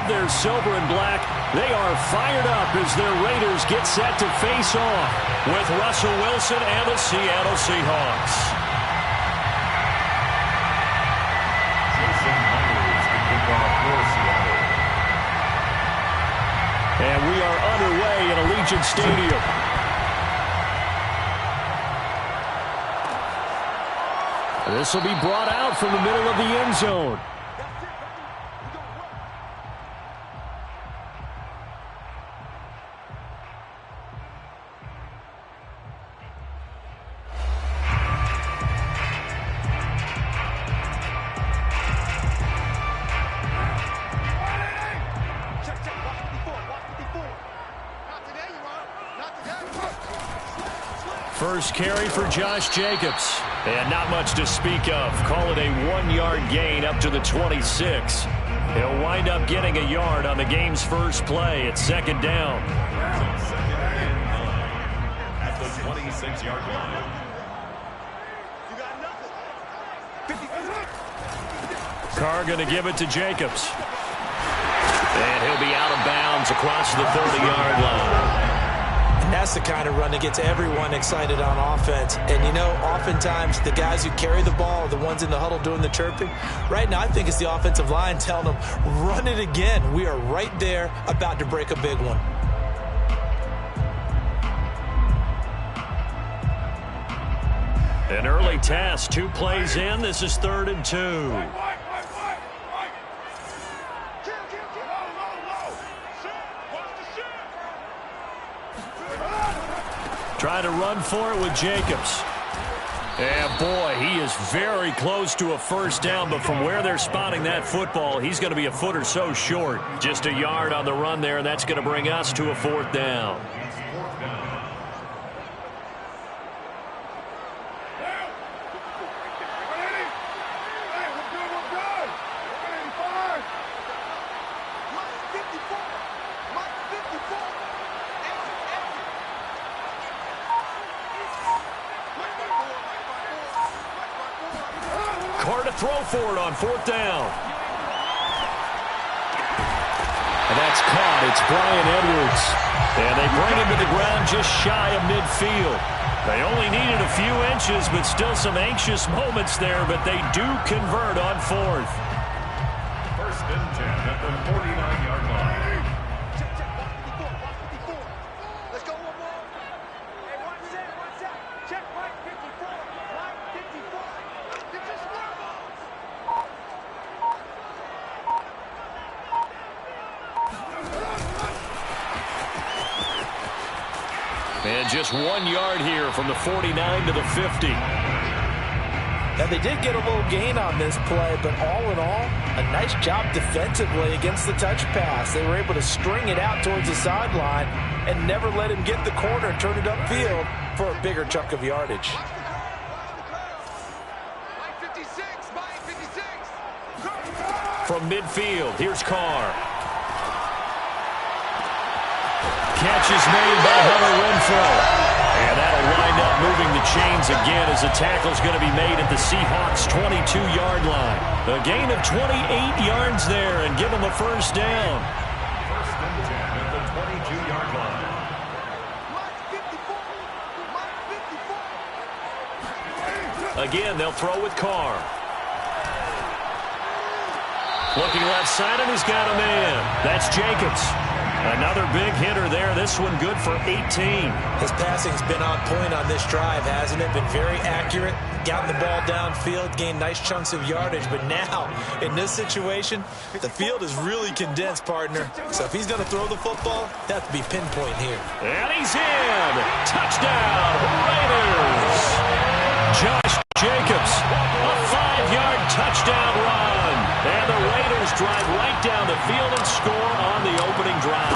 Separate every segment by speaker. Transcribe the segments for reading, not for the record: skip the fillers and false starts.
Speaker 1: love their silver and black. They are fired up as their Raiders get set to face off with Russell Wilson and the Seattle Seahawks. And we are underway in Allegiant Stadium. This will be brought out from the middle of the end zone. First carry for Josh Jacobs. And not much to speak of. Call it a 1-yard gain up to the 26. He'll wind up getting a yard on the game's first play. It's second down.
Speaker 2: At the 26-yard line.
Speaker 1: Carr going to give it to Jacobs. And he'll be out of bounds across the 30-yard line.
Speaker 3: That's the kind of run that gets everyone excited on offense. And, you know, oftentimes the guys who carry the ball are the ones in the huddle doing the chirping. Right now, I think it's the offensive line telling them, run it again. We are right there about to break a big one.
Speaker 1: An early test, 2 plays in. This is 3rd and 2. Try to run for it with Jacobs. And boy, he is very close to a first down, but from where they're spotting that football, he's going to be a foot or so short. Just a yard on the run there, and that's going to bring us to a 4th down. Carr to throw for it on 4th down. And that's caught. It's Bryan Edwards. And they bring him to the ground just shy of midfield. They only needed a few inches, but still some anxious moments there, but they do convert on 4th.
Speaker 2: 1st and 10 at the 49-yard line.
Speaker 4: Let's go, one more. Hey, watch that. Check Mike 54. Mike 54. Get your square balls.
Speaker 1: And just 1 yard here from the 49 to the 50.
Speaker 3: Now, they did get a little gain on this play, but all in all, a nice job defensively against the touch pass. They were able to string it out towards the sideline and never let him get the corner and turn it upfield for a bigger chunk of yardage.
Speaker 1: From midfield, here's Carr. Catch is made by Hunter Renfrow. And that'll wind up moving the chains again as the tackle's going to be made at the Seahawks' 22-yard line. A gain of 28 yards there and give them a first down.
Speaker 2: 1st and 10 at the 22-yard line.
Speaker 1: Again, they'll throw with Carr. Looking left side, and he's got a man. That's Jacobs. Another big hitter there. This one good for 18.
Speaker 3: His passing's been on point on this drive, hasn't it? Been very accurate. Gotten the ball downfield, gained nice chunks of yardage. But now, in this situation, the field is really condensed, partner. So if he's going to throw the football, that has to be pinpoint here.
Speaker 1: And he's in. Touchdown, Raiders. Josh Jacobs, a 5-yard touchdown run. And the Raiders drive right down the field and score on the opening drive.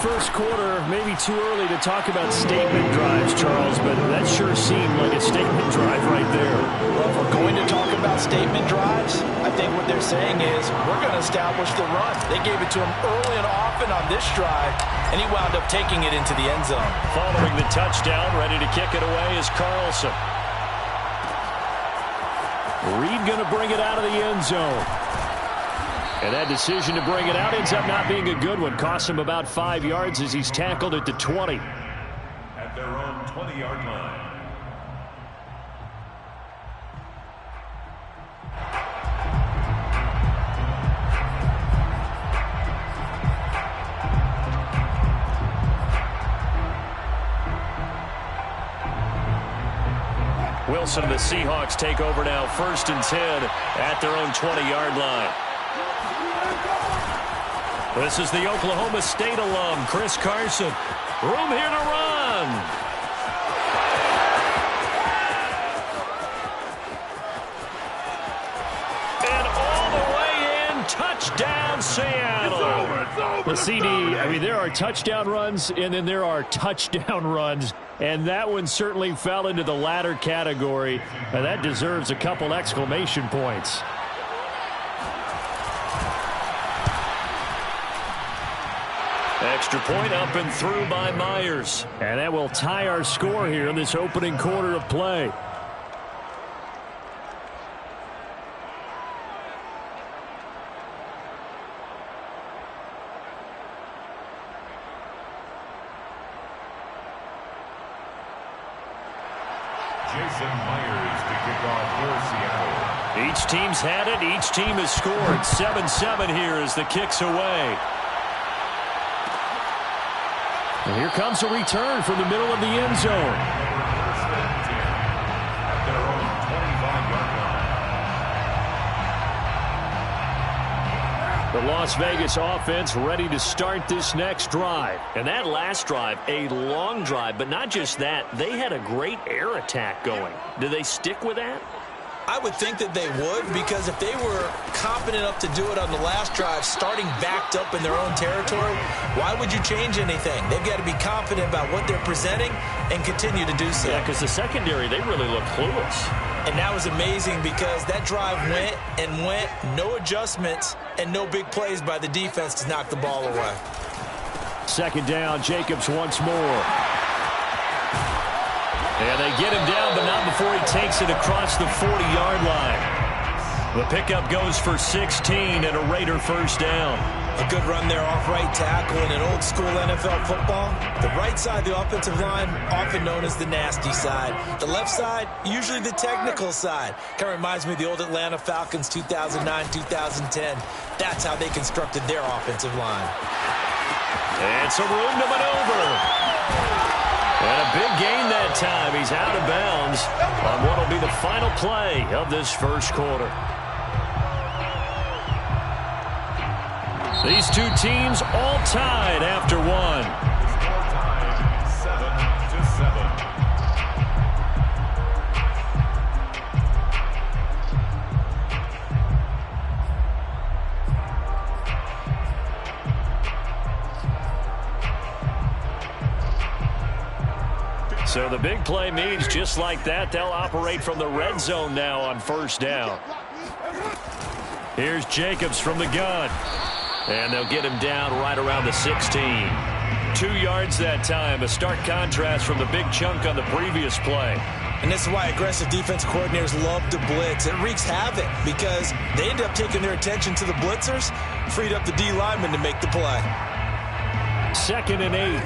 Speaker 1: First quarter, maybe too early to talk about statement drives, Charles, but that sure seemed like a statement drive right there.
Speaker 3: Well, if we're going to talk about statement drives, I think what they're saying is we're going to establish the run. They gave it to him early and often on this drive, and he wound up taking it into the end zone.
Speaker 1: Following the touchdown, ready to kick it away is Carlson. Reed going to bring it out of the end zone. And that decision to bring it out ends up not being a good one. Costs him about 5 yards as he's tackled at the 20.
Speaker 2: At their own 20-yard line.
Speaker 1: Wilson and the Seahawks take over now, 1st and 10 at their own 20-yard line. This is the Oklahoma State alum, Chris Carson. Room here to run. And all the way in, touchdown Seattle. The CD, I mean, there are touchdown runs, and then there are touchdown runs. And that one certainly fell into the latter category. And that deserves a couple exclamation points. Extra point up and through by Myers. And that will tie our score here in this opening quarter of play.
Speaker 2: Jason Myers to kick off for Seattle.
Speaker 1: Each team's had it. Each team has scored. 7-7 here as the kick's away. And here comes a return from the middle of the end zone.
Speaker 2: At their own 25-yard line.
Speaker 1: The Las Vegas offense ready to start this next drive. And that last drive, a long drive, but not just that. They had a great air attack going. Do they stick with that?
Speaker 3: I would think that they would, because if they were confident enough to do it on the last drive, starting backed up in their own territory, why would you change anything? They've got to be confident about what they're presenting and continue to do so.
Speaker 1: Yeah, because the secondary, they really look clueless.
Speaker 3: And that was amazing because that drive went and went, no adjustments, and no big plays by the defense to knock the ball away.
Speaker 1: 2nd down, Jacobs once more. And they get him down, but not before he takes it across the 40-yard line. The pickup goes for 16 and a Raider 1st down.
Speaker 3: A good run there off right tackle in an old-school NFL football. The right side of the offensive line, often known as the nasty side. The left side, usually the technical side. Kind of reminds me of the old Atlanta Falcons 2009-2010. That's how they constructed their offensive line.
Speaker 1: And some room to maneuver. And a big gain that time. He's out of bounds on what will be the final play of this first quarter. These two teams all tied after one.
Speaker 2: Score time, 7-7.
Speaker 1: So the big play means just like that, they'll operate from the red zone now on 1st down. Here's Jacobs from the gun. And they'll get him down right around the 16. 2 yards that time, a stark contrast from the big chunk on the previous play.
Speaker 3: And this is why aggressive defense coordinators love to blitz. It wreaks havoc because they end up taking their attention to the blitzers, freed up the D lineman to make the play.
Speaker 1: 2nd and 8.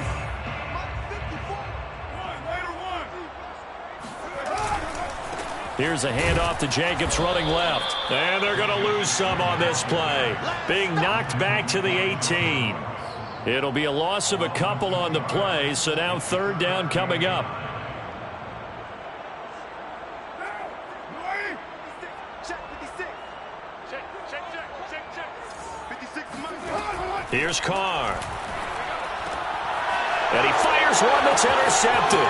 Speaker 1: Here's a handoff to Jacobs running left. And they're going to lose some on this play. Being knocked back to the 18. It'll be a loss of a couple on the play, so now 3rd down coming up. Here's Carr. And he fires one that's intercepted.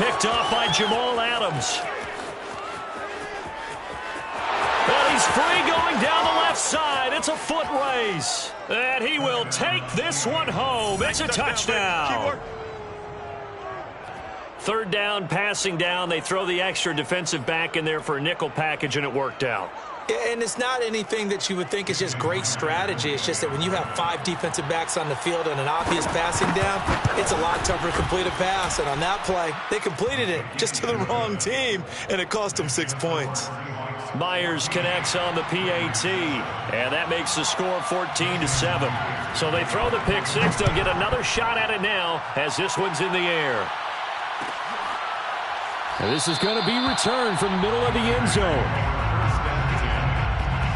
Speaker 1: Picked off by Jamal Adams. And he's free going down the left side. It's a foot race. And he will take this one home. It's a touchdown. 3rd down, passing down. They throw the extra defensive back in there for a nickel package, and it worked out.
Speaker 3: And it's not anything that you would think is just great strategy. It's just that when you have 5 defensive backs on the field and an obvious passing down, it's a lot tougher to complete a pass. And on that play, they completed it just to the wrong team, and it cost them 6 points.
Speaker 1: Myers connects on the PAT, and that makes the score 14-7. So they throw the pick six. They'll get another shot at it now as this one's in the air.
Speaker 5: And this is going to be returned from the middle of the end zone.
Speaker 2: First and 10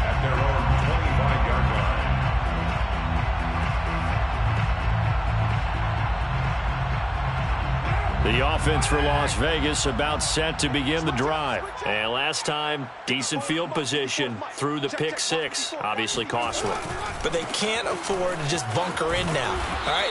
Speaker 2: at their own 25-yard line.
Speaker 1: The offense for Las Vegas about set to begin the drive. And last time, decent field position through the pick six. Obviously costly.
Speaker 3: But they can't afford to just bunker in now. All right,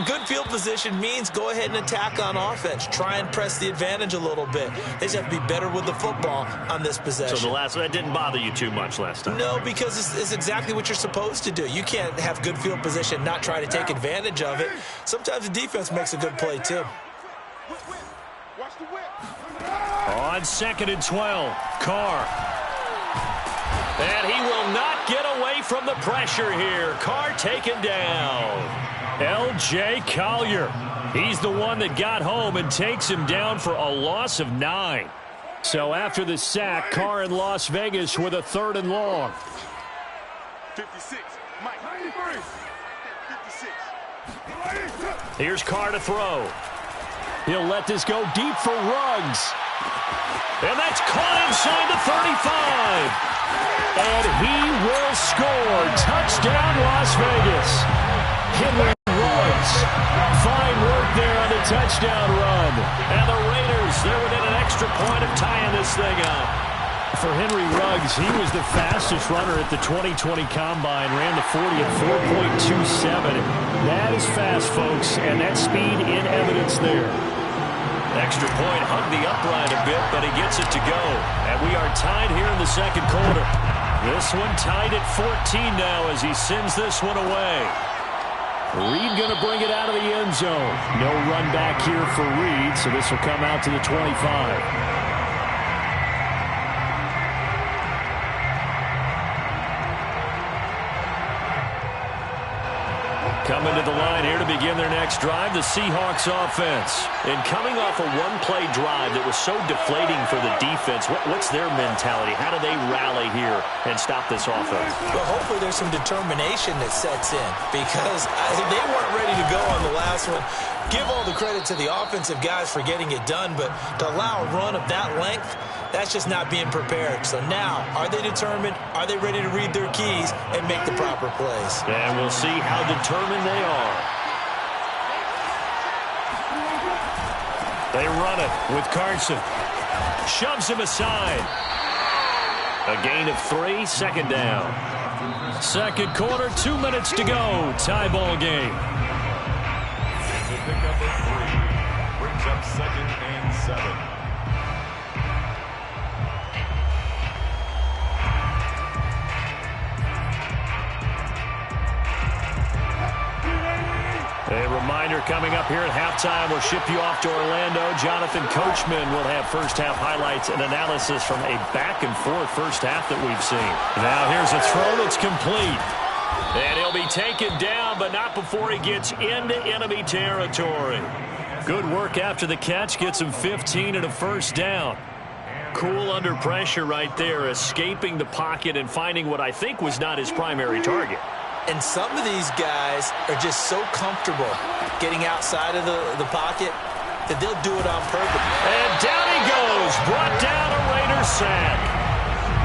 Speaker 3: good field position means go ahead and attack on offense. Try and press the advantage a little bit. They just have to be better with the football on this possession.
Speaker 1: So that didn't bother you too much last time?
Speaker 3: No, because it's exactly what you're supposed to do. You can't have good field position, not try to take advantage of it. Sometimes the defense makes a good play too.
Speaker 4: Watch the whip.
Speaker 1: On 2nd and 12, Carr. And he will not get away from the pressure here. Carr taken down. L.J. Collier. He's the one that got home and takes him down for a loss of 9. So after the sack, Carr in Las Vegas with a 3rd and long.
Speaker 4: 56. Mike. 93. 56.
Speaker 1: Here's Carr to throw. He'll let this go deep for Ruggs. And that's caught inside the 35. And he will score. Touchdown, Las Vegas. Henry Ruggs. Fine work there on the touchdown run. And the Raiders, they're within an extra point of tying this thing up. For Henry Ruggs, he was the fastest runner at the 2020 Combine. Ran the 40 at 4.27. That is fast, folks. And that speed in evidence there. Extra point hugged the upright a bit, but he gets it to go. And we are tied here in the second quarter. This one tied at 14 now as he sends this one away. Reed going to bring it out of the end zone. No run back here for Reed, so this will come out to the 25. Coming to the line here to begin their next drive, the Seahawks offense. And coming off a one-play drive that was so deflating for the defense, what's their mentality? How do they rally here and stop this offense?
Speaker 3: Well, hopefully there's some determination that sets in because they weren't ready to go on the last one. Give all the credit to the offensive guys for getting it done, but to allow a run of that length, that's just not being prepared. So now, are they determined? Are they ready to read their keys and make the proper plays?
Speaker 1: And we'll see how determined they are. They run it with Carson. Shoves him aside. A gain of 3, 2nd down. Second quarter, 2 minutes to go. Tie ball game.
Speaker 2: It's a pickup of 3. Brings up 2nd and 7.
Speaker 1: A reminder coming up here at halftime, we'll ship you off to Orlando. Jonathan Coachman will have first-half highlights and analysis from a back-and-forth first half that we've seen. Now here's a throw that's complete. And he'll be taken down, but not before he gets into enemy territory. Good work after the catch, gets him 15 and a first down. Cool under pressure right there, escaping the pocket and finding what I think was not his primary target.
Speaker 3: And some of these guys are just so comfortable getting outside of the pocket that they'll do it on purpose.
Speaker 1: And down he goes. Brought down a Raider sack.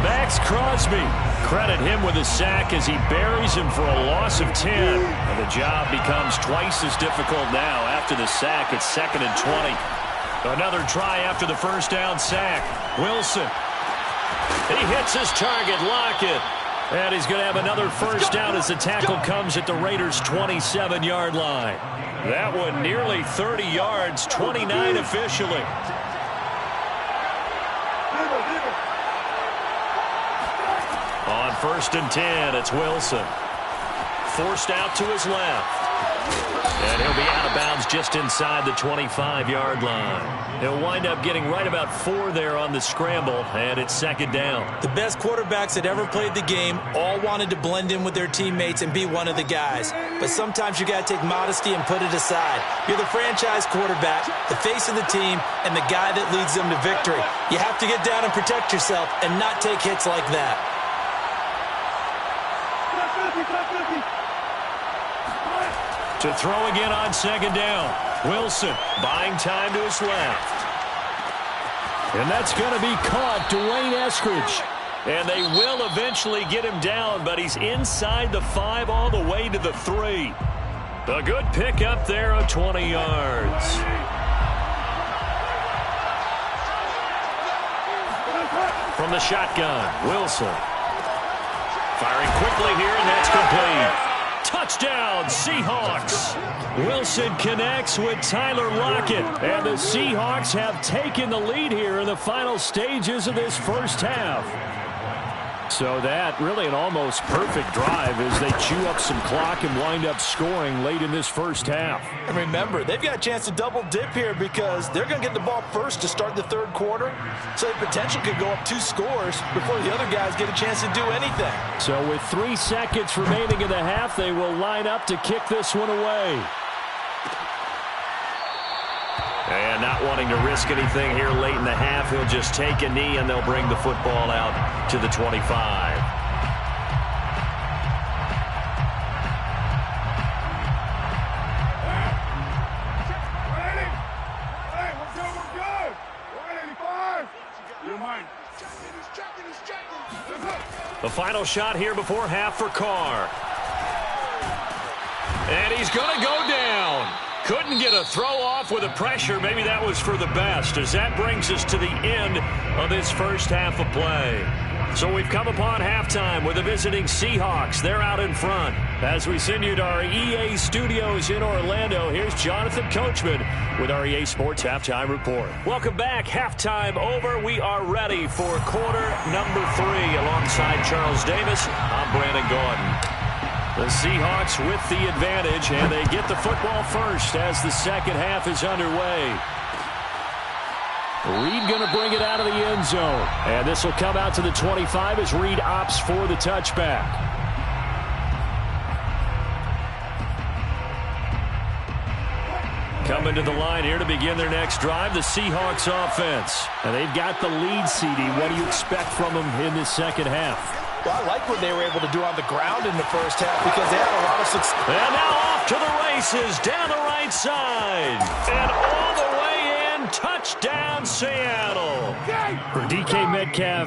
Speaker 1: Max Crosby. Credit him with a sack as he buries him for a loss of 10. And the job becomes twice as difficult now after the sack. It's 2nd and 20. Another try after the first down sack. Wilson. He hits his target. Lockett. And he's going to have another first down as the tackle comes at the Raiders' 27-yard line. That one nearly 30 yards, 29 officially. On 1st and 10, it's Wilson. Forced out to his left. And he'll be out of bounds just inside the 25-yard line. He'll wind up getting right about 4 there on the scramble, and it's second down.
Speaker 3: The best quarterbacks that ever played the game all wanted to blend in with their teammates and be one of the guys. But sometimes you got to take modesty and put it aside. You're the franchise quarterback, the face of the team, and the guy that leads them to victory. You have to get down and protect yourself and not take hits like that.
Speaker 1: To throw again on second down. Wilson buying time to his left.
Speaker 5: And that's going to be caught. Dwayne Eskridge.
Speaker 1: And they will eventually get him down, but he's inside the 5 all the way to the 3. A good pickup there of 20 yards. From the shotgun, Wilson. Firing quickly here, and that's complete. Touchdown, Seahawks. Wilson connects with Tyler Lockett, and the Seahawks have taken the lead here in the final stages of this first half. So that really an almost perfect drive as they chew up some clock and wind up scoring late in this first half.
Speaker 3: And remember, they've got a chance to double dip here because they're going to get the ball first to start the third quarter. So the potential could go up 2 scores before the other guys get a chance to do anything.
Speaker 5: So with 3 seconds remaining in the half, they will line up to kick this one away.
Speaker 1: And not wanting to risk anything here late in the half, he'll just take a knee and they'll bring the football out to the 25. The final shot here before half for Carr. And he's going to go down. Couldn't get a throw off with the pressure. Maybe that was for the best, as that brings us to the end of this first half of play. So we've come upon halftime with the visiting Seahawks. They're out in front. As we send you to our EA studios in Orlando, here's Jonathan Coachman with our EA Sports Halftime Report. Welcome back. Halftime over. We are ready for quarter number 3. Alongside Charles Davis, I'm Brandon Gordon. The Seahawks with the advantage, and they get the football first as the second half is underway. Reed going to bring it out of the end zone. And this will come out to the 25 as Reed opts for the touchback. Coming to the line here to begin their next drive, the Seahawks offense. And they've got the lead, CD. What do you expect from them in this second half?
Speaker 3: Well, I like what they were able to do on the ground in the first half because they had a lot of success.
Speaker 1: And now off to the races down the right side. And all the way in, touchdown Seattle.
Speaker 5: For DK Metcalf.